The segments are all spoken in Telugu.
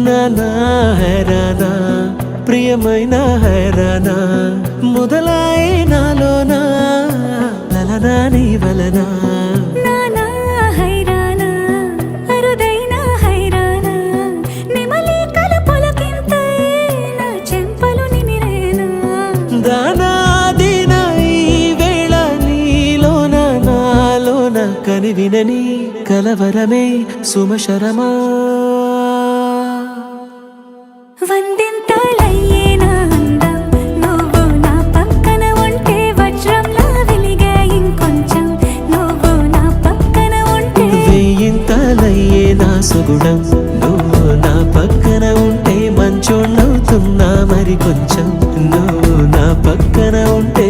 నానా హైరానా ప్రియమైన హైరానా మొదలాయి నాలోనా లలనా నీ వలనా నానా హైరానా అరుదైన హైరానా నిమలి కలపులకింతై నా చెంపలు నిమిరేనా దానా దినా ఈ వేళ నీలోన నాలోన కనివినని కలవరమే సుమశరమా వందింతలయ్యే నా అందం నువ్వు నా పక్కన ఉంటే వజ్రంలా వెలిగే ఇంకొంచెం నువ్వు నా పక్కన ఉంటే వేయింతలయ్యే నా సుగుణం నువ్వు నా పక్కన ఉంటే మంచోణ్ణవుతున్నా మరి కొంచెం నువ్వు నా పక్కన ఉంటే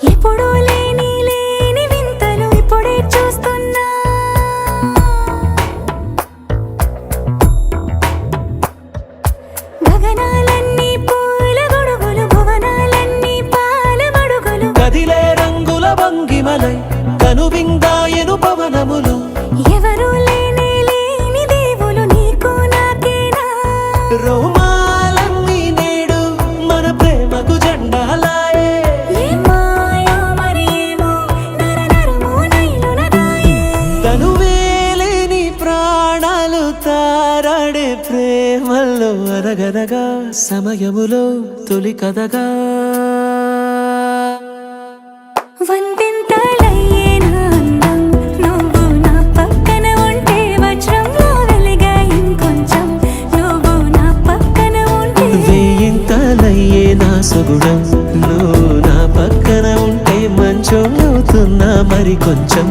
ఎప్పుడూ లేని వింతలు ఇప్పుడే చూస్తున్నా గగనాలన్నీ పూల గొడుగులు భువనాలన్నీ పాల మడుగులు కదిలే రంగుల భంగిమలై కనువిందాయను పవనములు ఎవరూ లేని దేవులు నీకు నాకేనా రోమాలన్నీ నేడు మన ప్రేమకు జెండాలాయే మాయో మరేమో నరనరమో నైలునదాయే తనువేలేని ప్రాణాలు తారాడే ప్రేమల్లో అనగనగా సమయములో తొలి కథగా వందింతలయ్యే నా అందం నువ్వు నా పక్కన ఉంటే వజ్రంలా వెలిగే ఇంకొంచెం నువ్వు నా పక్కన ఉంటే వేయింతలయ్యే నా సుగుణం నువ్వు నా పక్కన ఉంటే మంచోణ్ణవుతున్నా మరి కొంచెం